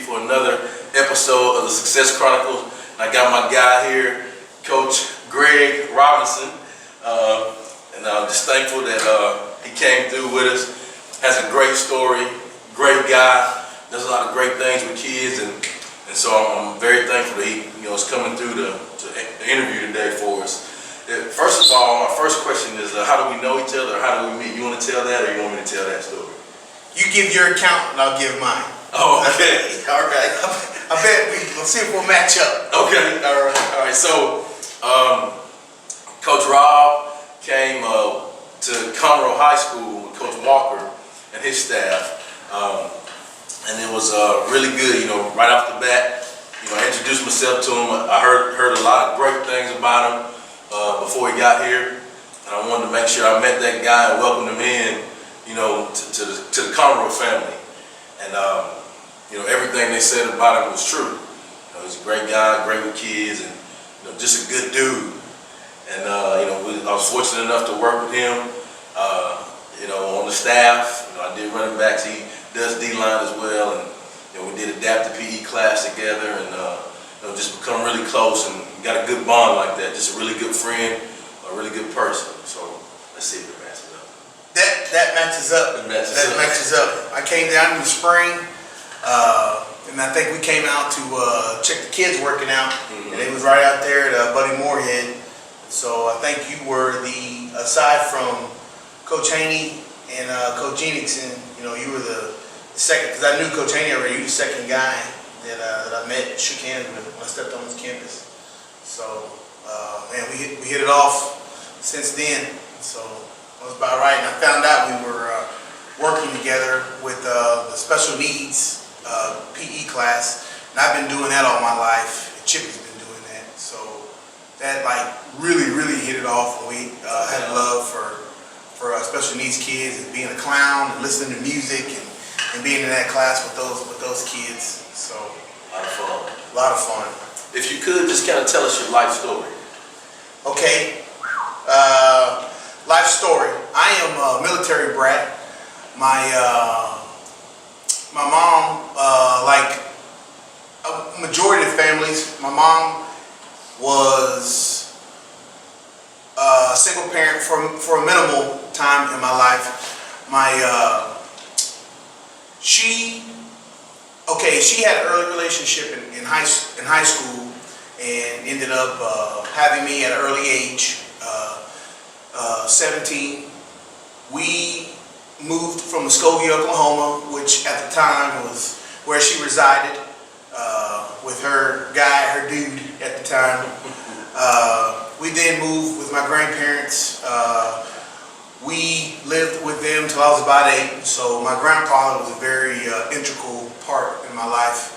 for another episode of the Success Chronicles. I got my guy here, Coach Greg Robinson, and I'm just thankful that he came through with us. Has a great story, great guy, does a lot of great things with kids, and so I'm very thankful that he is coming through to interview today for us. First of all, my first question is, how do we know each other? How do we meet? You want to tell that, or you want me to tell that story? You give your account, and I'll give mine. Oh, okay. All right. I bet we'll see if we'll match up. Okay. All right. So, Coach Rob came to Conroe High School with Coach Walker and his staff, and it was really good. Right off the bat, I introduced myself to him. I heard a lot of great things about him before he got here, and I wanted to make sure I met that guy and welcomed him in, to the Conroe family. And everything they said about him was true. He's a great guy, great with kids, and just a good dude. And I was fortunate enough to work with him, on the staff. I did running backs. He does D-line as well, and we did adaptive PE class together, and just become really close and got a good bond like that. Just a really good friend, a really good person. So let's see if it matches up. That matches up. That matches up. I came down in the spring, and I think we came out to check the kids working out, and it was right out there at Buddy Moorhead. So I think you were aside from Coach Haney and Coach Enixon, you were the second, because I knew Coach Haney already. You were the second guy that I met, shook hands with when I stepped on his campus. So, man, we hit it off since then. So that was about right. And I found out we were working together with the special needs PE class, and I've been doing that all my life. Chippy's been doing that. So that really hit it off. And we had a love for special needs kids and being a clown and listening to music and being in that class with those kids. So a lot of fun. If you could just kind of tell us your life story. Okay. Life story. I am a military brat. My mom, like a majority of families, my mom was a single parent for a minimal time in my life. She had an early relationship in high school, and ended up having me at an early age, 17. We moved from Muskogee, Oklahoma, which at the time was where she resided with her dude at the time. We then moved with my grandparents. We lived with them till I was about 8. So my grandfather was a very integral part in my life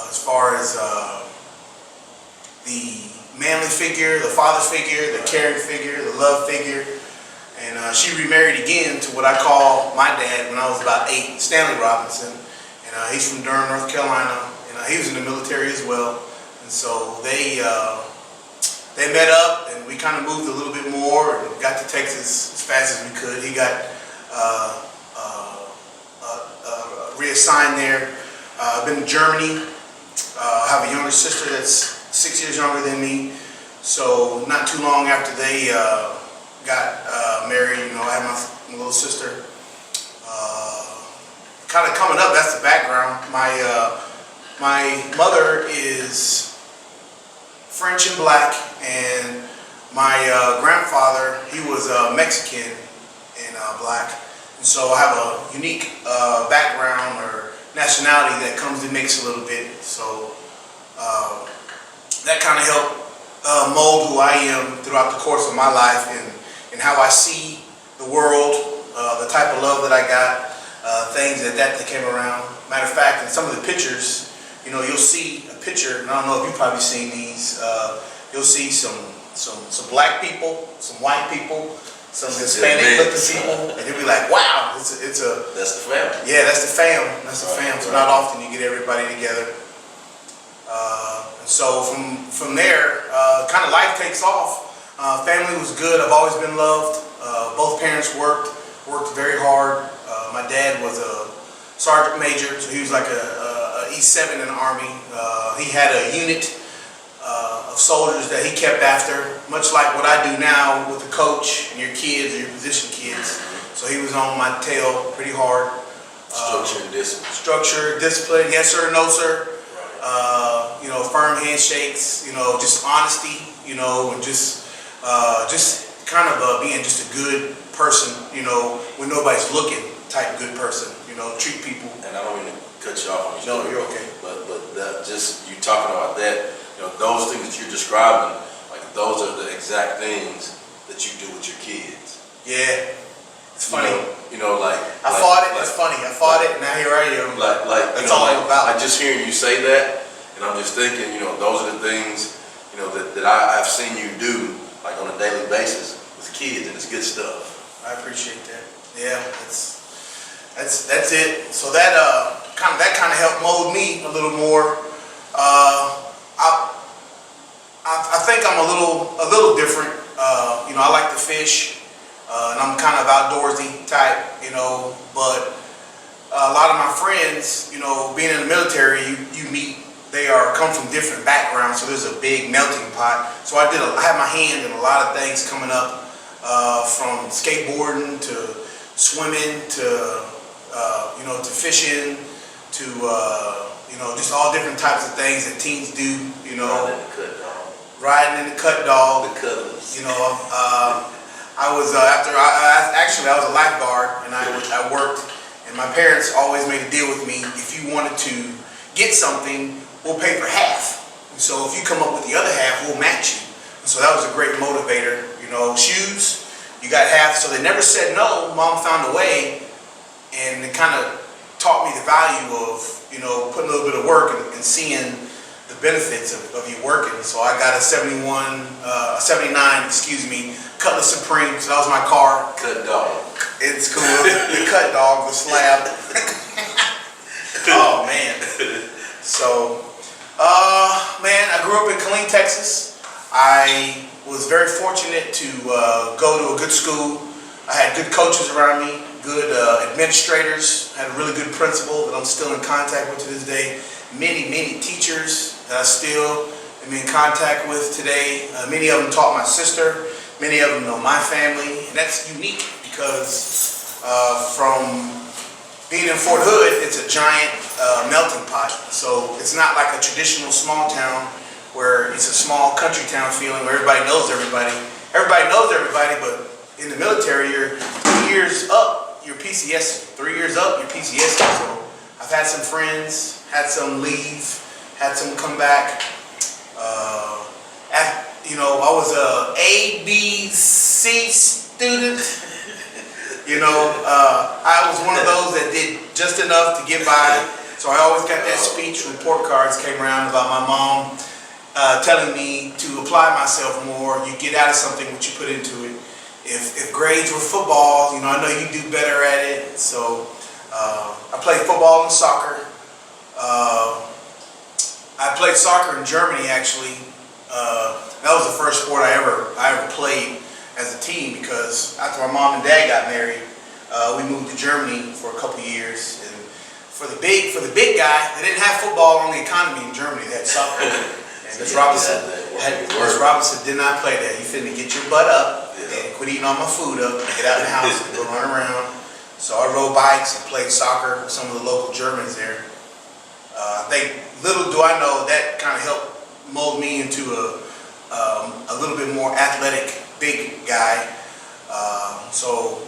as far as the manly figure, the father figure, the caring figure, the love figure. And she remarried again to what I call my dad when I was about 8, Stanley Robinson. And he's from Durham, North Carolina. And he was in the military as well. And so they met up, and we kind of moved a little bit more and got to Texas as fast as we could. He got reassigned there. I've been to Germany. I have a younger sister that's 6 years younger than me. So not too long after they got married, I had my little sister. Kind of coming up, that's the background. My mother is French and black, and my grandfather, he was Mexican and black. And so I have a unique background or nationality that comes to mix a little bit. So that kind of helped mold who I am throughout the course of my life, and how I see the world, the type of love that I got, things that came around. Matter of fact, in some of the pictures, you'll see a picture, and I don't know if you've probably seen these. You'll see some black people, some white people, some Hispanic looking people, and you'll be like, wow, it's a. That's the family. Yeah, that's the fam. That's the fam. So not often you get everybody together. So from there, kind of life takes off. Family was good. I've always been loved. Both parents worked very hard. My dad was a sergeant major, so he was like a E7 in the Army. He had a unit of soldiers that he kept after, much like what I do now with the coach and your kids or your position kids. So he was on my tail pretty hard. Structure and discipline. Structure, discipline, yes sir, no sir. You know, firm handshakes, you know, just honesty, you know, and just kind of being just a good person, you know, when nobody's looking, type good person, you know, treat people. And I don't mean to cut you off on your No, story, you're okay. But that, just you talking about that, you know, those things that you're describing, like those are the exact things that you do with your kids. Yeah, it's funny. You know, like I fought it. It's funny. I fought it, and now here I am. That's all I'm about. Like just hearing you say that, and I'm just thinking, you know, those are the things, you know, that I've seen you do, like on a daily basis with kids, and it's good stuff. I appreciate that. Yeah, that's it. So that kind of helped mold me a little more. I think I'm a little different. You know, I like to fish, and I'm kind of outdoorsy type. You know, but a lot of my friends, you know, being in the military, you meet. They come from different backgrounds, so there's a big melting pot. So I had my hand in a lot of things coming up, from skateboarding to swimming to you know, to fishing to you know, just all different types of things that teens do. You know, riding in the cut dog. The cutters. You know, I was actually I was a lifeguard, and I worked, and my parents always made a deal with me: if you wanted to get something, we'll pay for half. And so if you come up with the other half, we'll match you. And so that was a great motivator. You know, shoes, you got half. So they never said no. Mom found a way, and it kind of taught me the value of, you know, putting a little bit of work and seeing the benefits of you working. So I got a 79, excuse me, Cutlass Supreme. So that was my car. Cut dog. It's cool. The cut dog, the slab. Oh man. So, man, I grew up in Killeen, Texas. I was very fortunate to go to a good school. I had good coaches around me, good administrators, had a really good principal that I'm still in contact with to this day. Many teachers that I still am in contact with today. Many of them taught my sister. Many of them know my family. And that's unique because from being in Fort Hood, it's a giant melting pot. So it's not like a traditional small town where it's a small country town feeling where everybody knows everybody. Everybody knows everybody, but in the military, you're 3 years up, you're PCS. 3 years up, you're PCS. So I've had some friends, had some leave, had some come back. You know, I was a A, B, C student. You know, I was one of those that did just enough to get by. So I always got that speech. Report cards came around about my mom telling me to apply myself more. You get out of something what you put into it. If grades were football, you know, I know you do better at it. So I played football and soccer. I played soccer in Germany, actually. That was the first sport I ever played as a team, because after my mom and dad got married, we moved to Germany for a couple years. And for the big guy, they didn't have football on the economy in Germany. They had soccer. And Ms. Robinson did not play that. You finna get your butt up and quit eating all my food up and get out of the house and go run around. So I rode bikes and played soccer with some of the local Germans there. I think, little do I know, that kind of helped mold me into a little bit more athletic, big guy. So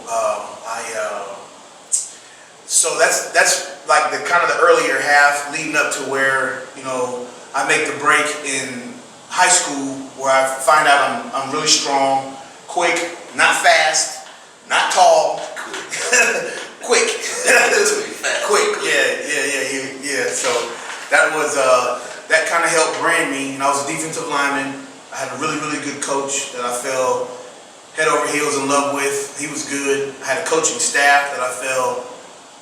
that's like the kind of the earlier half leading up to where, you know, I make the break in high school, where I find out I'm really strong, quick, not fast, not tall, quick, quick, yeah. So that was that kind of helped brand me. And I was a defensive lineman. I had a really good coach that I fell head over heels in love with. He was good. I had a coaching staff that I fell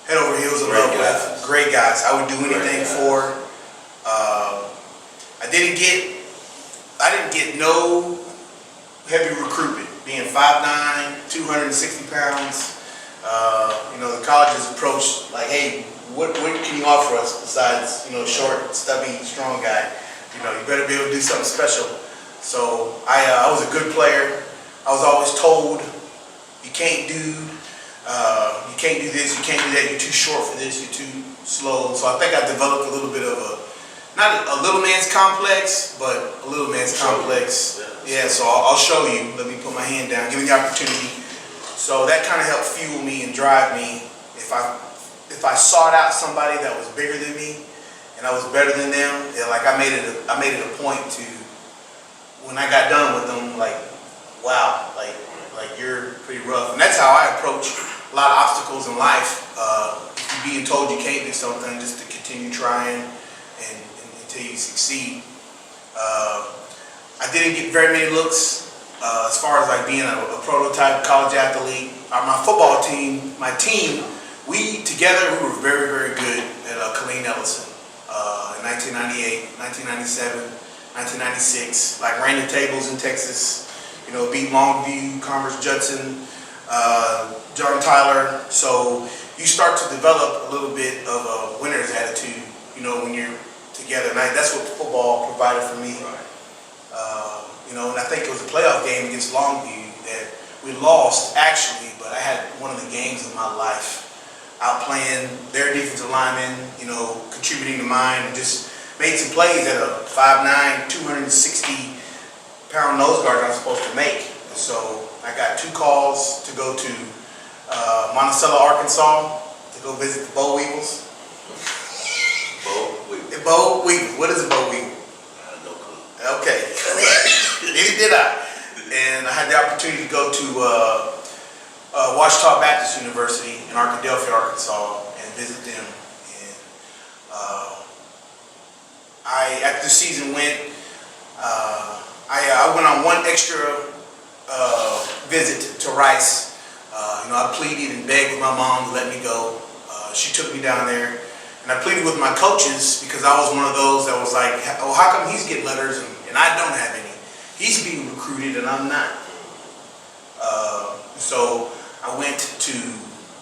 head over heels in love with. Great guys. I would do anything for. I didn't get no heavy recruitment. Being 5'9", 260 pounds. You know, the colleges approached like, hey, what can you offer us besides, short, stubby, strong guy? You better be able to do something special. So I was a good player. I was always told, you can't do this, you can't do that, you're too short for this, you're too slow. So I think I developed a little bit of not a little man's complex, but a little man's complex. Yeah, so I'll show you. Let me put my hand down, give me the opportunity. So that kind of helped fuel me and drive me. If I sought out somebody that was bigger than me and I was better than them, like I made it a point to, when I got done with them, like, wow, like you're pretty rough. And that's how I approach a lot of obstacles in life. If you're being told you can't do something, just to continue trying and until you succeed. I didn't get very many looks as far as like being a prototype college athlete. My football team, we were very, very good at Colleen Ellison in 1998, 1997, 1996. Like ran the tables in Texas, beat Longview, Commerce Judson, John Tyler. So you start to develop a little bit of a winner's attitude, when you're together. And that's what football provided for me. And I think it was a playoff game against Longview that we lost, actually, but I had one of the games of my life. Outplaying their defensive linemen, contributing to mine, and just made some plays at a 5'9", 260-pound nose guard I was supposed to make. So I got 2 calls to go to Monticello, Arkansas, to go visit the Boll Weevils. Boll Weevils. What is a Boll Weevil? No clue. Okay. Neither did I. And I had the opportunity to go to Ouachita Baptist University in Arkadelphia, Arkansas, and visit them. And after the season went, I went on one extra visit to Rice. I pleaded and begged with my mom to let me go. She took me down there, and I pleaded with my coaches because I was one of those that was like, oh, how come he's getting letters and I don't have any? He's being recruited and I'm not. So I went to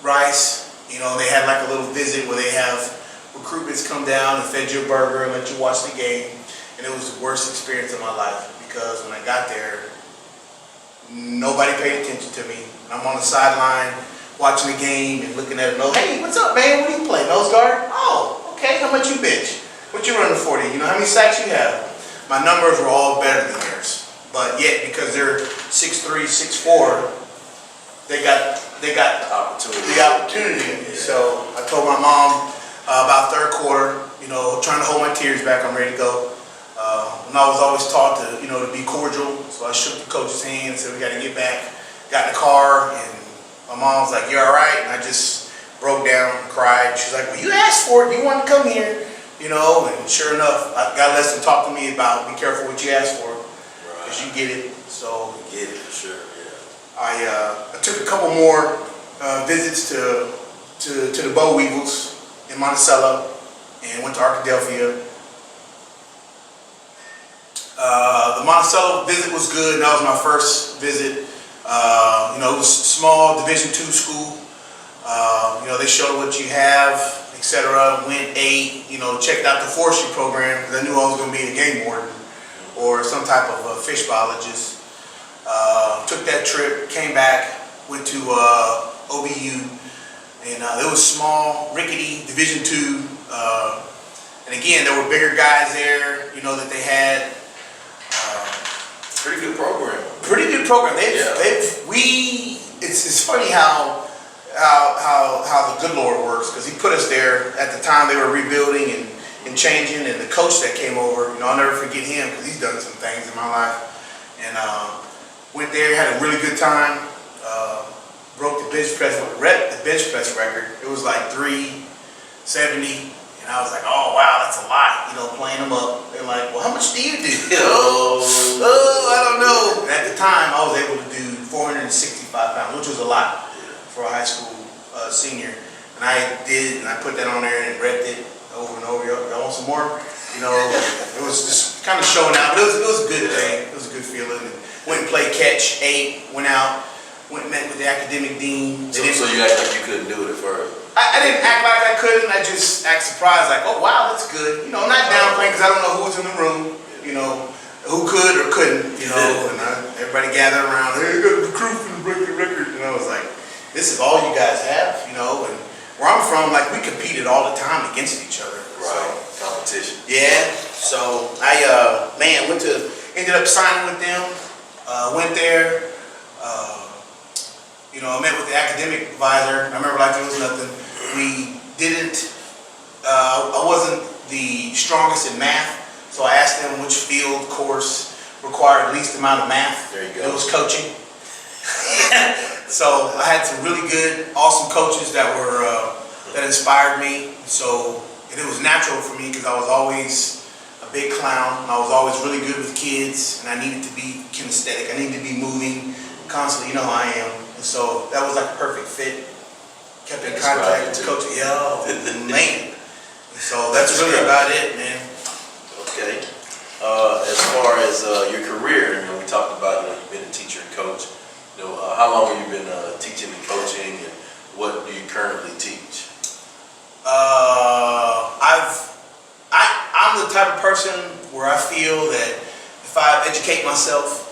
Rice. They had like a little visit where they have recruitments come down and fed you a burger and let you watch the game. And it was the worst experience of my life because when I got there, nobody paid attention to me. And I'm on the sideline watching the game and looking at it. Hey, what's up, man? What do you play? Nose guard? Oh, okay. How much you bench? What you running 40? How many sacks you have? My numbers were all better than theirs. But yet, because they're 6'3", 6'4", they got the opportunity. So I told my mom about third quarter, trying to hold my tears back. I'm ready to go. And I was always taught to be cordial. So I shook the coach's hand and said, we got to get back. Got in the car, and my mom was like, you all right? And I just broke down and cried. She's like, well, you asked for it. You wanted to come here. And sure enough, God Lesson talked to me about be careful what you ask for. Because you get it. So you get it for sure. Yeah. I took a couple more visits to the Boll Weevils in Monticello and went to Arkadelphia. The Monticello visit was good. And that was my first visit. It was a small Division II school. They showed what you have, etc. Went, ate, checked out the forestry program because I knew I was going to be a game warden or some type of fish biologist. Took that trip, came back, went to OBU, and it was small, rickety, Division II. And again, there were bigger guys there, that they had. Pretty good program. Pretty good program. It's funny how the good Lord works, because He put us there at the time they were rebuilding and changing, and the coach that came over, I'll never forget him because he's done some things in my life. And went there, had a really good time. Broke the bench press record. It was like 370. And I was like, oh, wow, that's a lot, playing them up. They're like, well, how much do you do? I don't know. And at the time, I was able to do 465 pounds, which was a lot for a high school senior. And I did, and I put that on there and repped it over and over. I want some more? It was just kind of showing out. But it was a good thing. It was a good feeling. And went and played catch, ate, went out, went and met with the academic dean. So you act like you couldn't do it at first? I didn't act like I couldn't. I just act surprised, like, oh wow, that's good. You know, not downplaying because I don't know who was in the room. You know, who could or couldn't. You know, and everybody gathered around. Hey, you got the crew for the break the record. And I was like, this is all you guys have. You know, and where I'm from, like we competed all the time against each other. Right. So, competition. Yeah. So I ended up signing with them. Went there. You know, I met with the academic advisor. I remember like it was nothing. We didn't, I wasn't the strongest in math, so I asked them which field course required least amount of math. There you go. It was coaching. So I had some really good, awesome coaches that were, that inspired me. So it was natural for me because I was always a big clown. I was always really good with kids, and I needed to be kinesthetic. I needed to be moving constantly. You know how I am. And so that was like a perfect fit. Kept in contact with Coach. Yeah, man. So that's really about it, man. Okay. As far as your career, you know, we talked about, you know, you've been a teacher and coach. You know, how long have you been teaching and coaching, and what do you currently teach? I'm the type of person where I feel that if I educate myself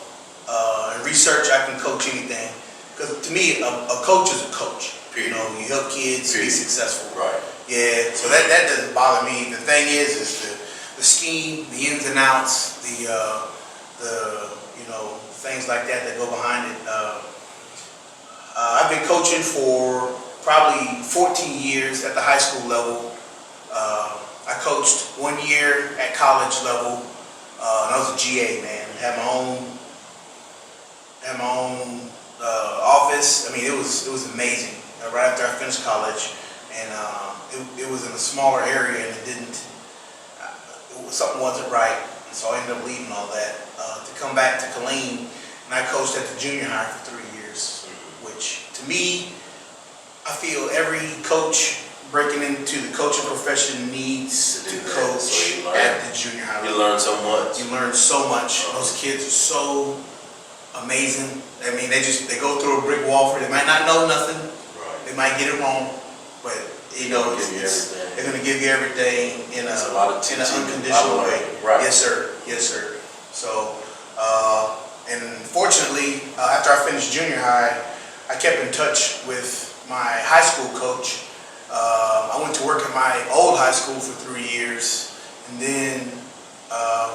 and research, I can coach anything. Because to me, a coach is a coach. You know, you help kids be successful. Right. Yeah. So that doesn't bother me. The thing is the scheme, the ins and outs, the you know, things like that go behind it. I've been coaching for probably 14 years at the high school level. I coached 1 year at college level, and I was a GA, man. Had my own office. I mean, it was amazing. Right after I finished college, and it was in a smaller area, and something wasn't right, so I ended up leaving all that to come back to Killeen, and I coached at the junior high for 3 years, which to me, I feel every coach breaking into the coaching profession needs to coach at the junior high level. You learn so much. You learn so much. Those kids are so amazing. I mean, they go through a brick wall for it. They might not know nothing. Right. They might get it wrong, but you know, they're going to give you everything in an unconditional way. Right. Yes, sir. Yes, sir. So, and fortunately, after I finished junior high, I kept in touch with my high school coach. I went to work at my old high school for 3 years, and then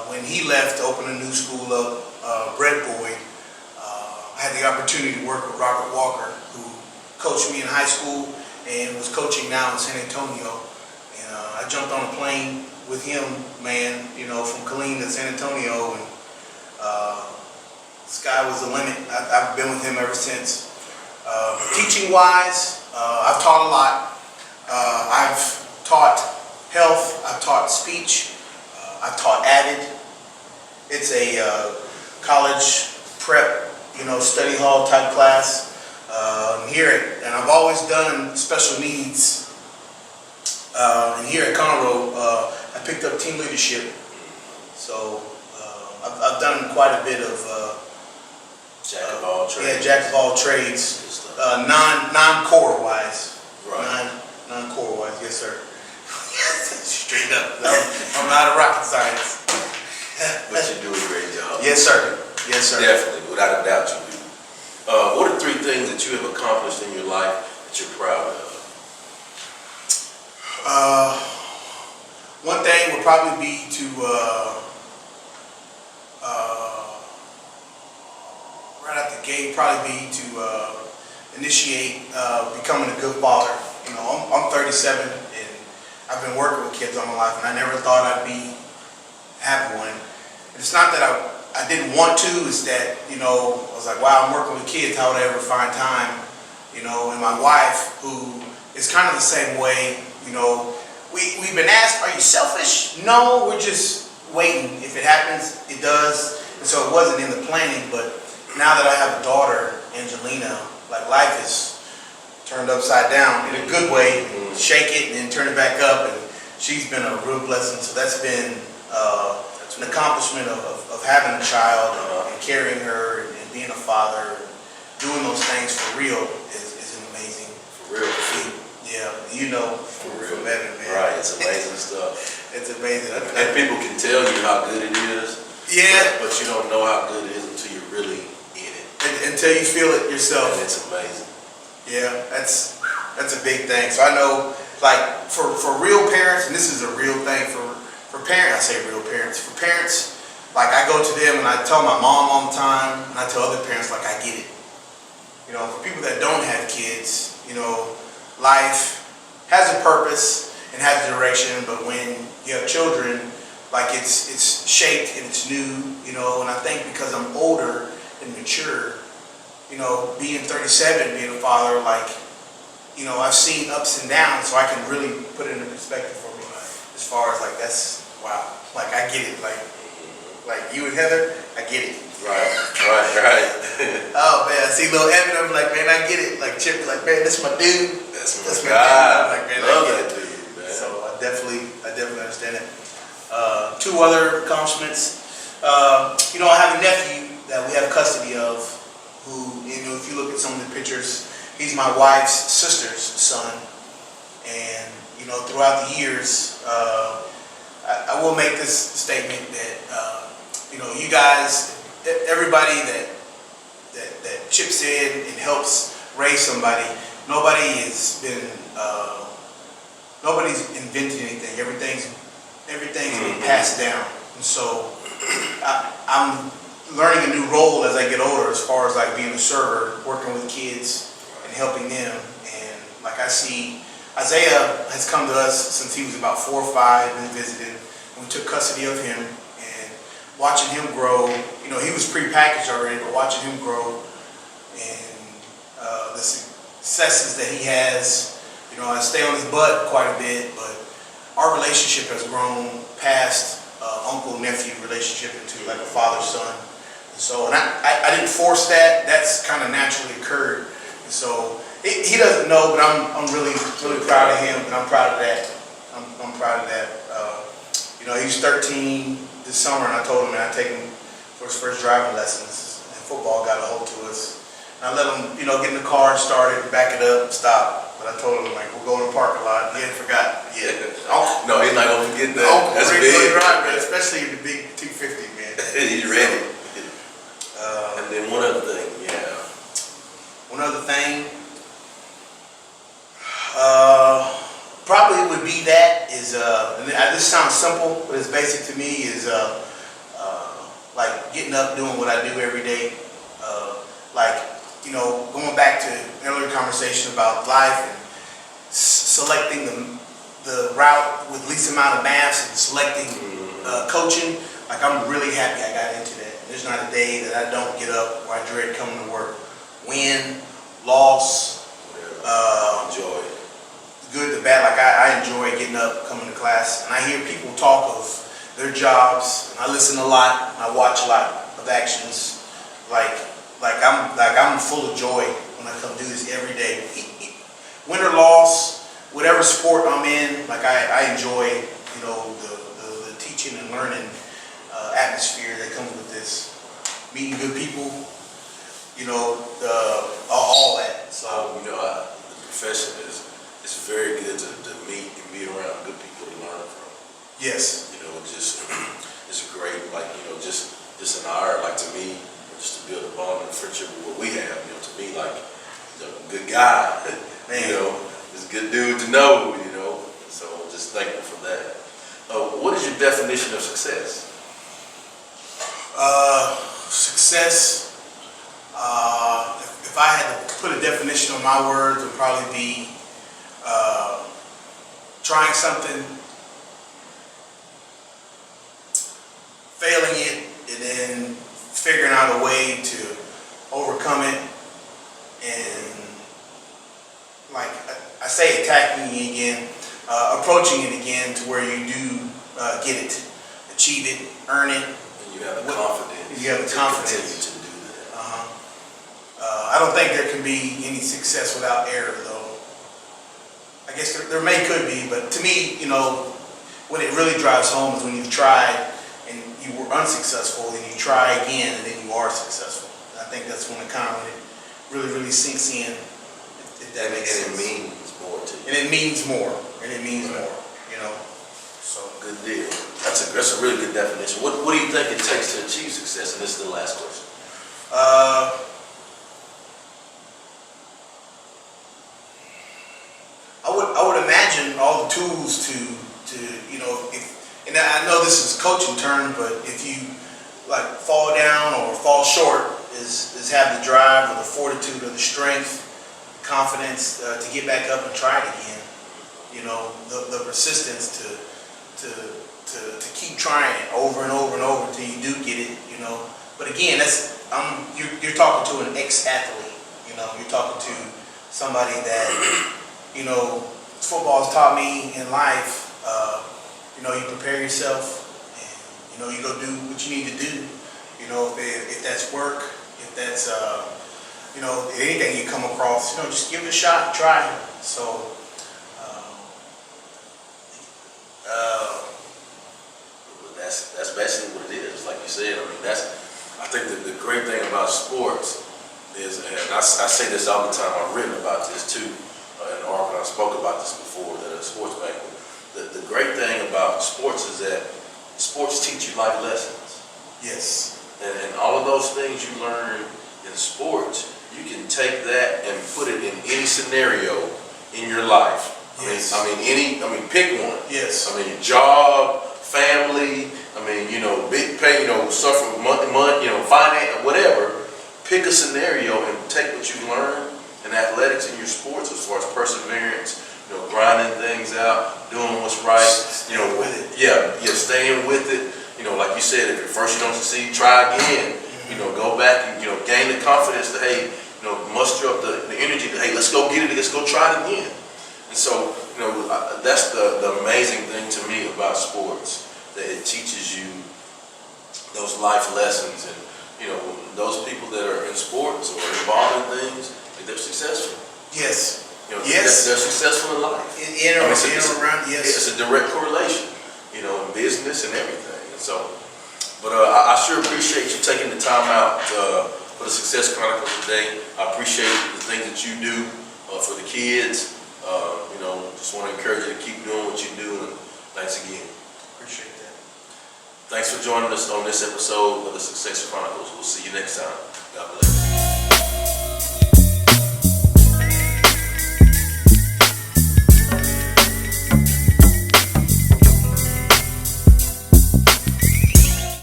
when he left to open a new school up, Bread Boy, I had the opportunity to work with Robert Walker, who coached me in high school and was coaching now in San Antonio. And I jumped on a plane with him, man, you know, from Killeen to San Antonio, and sky was the limit. I've been with him ever since. Teaching wise, I've taught a lot. I've taught health, I've taught speech, I've taught added. It's a college prep, you know, study hall type class. And I've always done special needs. And here at Conroe, I picked up team leadership. So I've done quite a bit of jack of all trades. Yeah, jack of all trades. Non-core wise. Right. Non-core wise, yes sir. Straight up. I'm not a rocket science. But you do a great job. Yes sir. Yes sir. Definitely, without a doubt you do. What are 3 things that you have accomplished in your life that you're proud of? One thing would probably be to right out the gate, probably be to initiate becoming a good father. You know, I'm 37 and I've been working with kids all my life, and I never thought I'd have one. And it's not that I didn't want to, it's that, you know, I was like, wow, I'm working with kids, how would I ever find time? You know, and my wife, who is kind of the same way, you know, we've been asked, are you selfish? No, we're just waiting. If it happens, it does. And so it wasn't in the planning, but now that I have a daughter, Angelina, like life is turned upside down in a good way. Shake it and then turn it back up, and she's been a real blessing. So that's been an accomplishment of having a child and carrying her and being a father, doing those things for real is an amazing For real. feat. Yeah, you know For from real. Evan, man. Right, it's amazing stuff. It's amazing. And people can tell you how good it is. Yeah. But you don't know how good it is until you're really in it. Until you feel it yourself. And it's amazing. Yeah, that's a big thing. So I know, like, for real parents, and this is a real thing for parents, I say real parents. For parents, like, I go to them and I tell my mom all the time, and I tell other parents, like, I get it. You know, for people that don't have kids, you know, life has a purpose and has a direction, but when you have children, like, it's shaped and it's new, you know, and I think because I'm older and mature, you know, being 37, being a father, like, you know, I've seen ups and downs, so I can really put it into perspective for me. As far as, like, that's, wow, like, I get it. Like you and Heather, I get it. Right. Oh, man, I see little Evan, I'm like, man, I get it. Like, Chip, like, man, this my dude. That's my my dude. guy. I'm like, man, Love I get that it. dude, man. So I definitely understand it. Two other accomplishments. You know, I have a nephew that we have custody of who, you know, if you look at some of the pictures, he's my wife's sister's son. And, you know, throughout the years, I will make this statement that, you know, you guys, everybody that chips in and helps raise somebody, nobody's invented anything. Everything's been passed down. And so I'm learning a new role as I get older, as far as like being a server, working with kids and helping them. And like I see, Isaiah has come to us since he was about 4 or 5 and visited. And we took custody of him, and watching him grow, you know, he was pre-packaged already, but watching him grow and the successes that he has, you know, I stay on his butt quite a bit, but our relationship has grown past uncle-nephew relationship into like a father-son. So, and I didn't force that. That's kind of naturally occurred. And so he doesn't know, but I'm really proud of him, and I'm proud of that. I'm proud of that. You know, he's 13 this summer, and I told him that I'd take him for his first driving lessons. And football got a hold to us. And I let him, you know, get in the car, started, back it up, stop. But I told him, like, we'll go in the parking lot. He hadn't forgot yet. No, he's not gonna forget that. That's big. Drive, man, especially in the big 250, man. He's ready. And then one other thing, One other thing, probably would be that is, and this sounds simple, but it's basic to me, is like getting up, doing what I do every day. Like, you know, going back to earlier conversation about life and selecting the route with least amount of maths and selecting coaching, like I'm really happy I got into that. There's not a day that I don't get up where I dread coming to work. Win, loss, enjoy it. Good, the bad. Like I enjoy getting up, coming to class, and I hear people talk of their jobs. And I listen a lot. I watch a lot of actions. Like I'm full of joy when I come do this every day. Win or loss, whatever sport I'm in, like I enjoy, you know, the teaching and learning atmosphere that comes with this. Meeting good people, you know, all that. So you know, the profession is very good to meet and be around good people to learn from. yes, You know, just it's great, like, you know, just an honor, like, to me, just to build a bond and friendship with what we have. You know, to me, like, he's a good guy. man. You know, he's a good dude to know. You know, so just thankful for that. What is your definition of success? Success. If I had to put a definition on my words, would probably be trying something, failing it, and then figuring out a way to overcome it, and like I say, attacking it again, approaching it again to where you do get it, achieve it, earn it. And you have the confidence. You have the confidence to continue to do that. I don't think there can be any success without error, though. I guess there could be, but to me, you know, when it really drives home is when you've tried and you were unsuccessful, and you try again, and then you are successful. I think that's when it really sinks in. If that makes sense. And it means more to you. And it means more. And it means more, you know. So Good deal. That's a really good definition. What do you think it takes to achieve success? And this is the last question. I would imagine all the tools to you know, and I know this is coaching term, but if you like fall down or fall short, is have the drive or the fortitude or the strength, confidence to get back up and try it again. You know, the persistence to keep trying it over and over and over until you do get it. You know, but again, you're talking to an ex-athlete. You know, you're talking to somebody that, you know, football has taught me in life. You know, you prepare yourself, and you know, you go do what you need to do. You know, if that's work, if that's you know, anything you come across, you know, just give it a shot, try it. So. That's basically what it is. Like you said, I mean, I think that the great thing about sports is, and I say this all the time, I've written about this too, in an article, I spoke about this before, that a sports banquet. The great thing about sports is that sports teach you life lessons. Yes. And all of those things you learn in sports, you can take that and put it in any scenario in your life. Yes. I mean, pick one. Yes. I mean, job, family, I mean, you know, big pay, you know, suffering month to month, you know, finance, whatever. Pick a scenario and take what you learn in athletics and your sports as far as perseverance, you know, grinding things out, doing what's right, you know, with it. Yeah, staying with it. You know, like you said, if at first you don't succeed, try again. You know, go back and, you know, gain the confidence to, hey, you know, muster up the energy to, hey, let's go get it, let's go try it again. And so, you know, that's the amazing thing to me about sports, that it teaches you those life lessons. And, you know, those people that are in sports or involved in things, they're successful. Yes. You know, Yes. They're successful in life. In or around, yes. It's a direct correlation, you know, in business and everything. And so, but I sure appreciate you taking the time out for the Success Chronicles today. I appreciate the things that you do for the kids. You know, just want to encourage you to keep doing what you do, and thanks again. Appreciate that. Thanks for joining us on this episode of the Success Chronicles. We'll see you next time. God bless.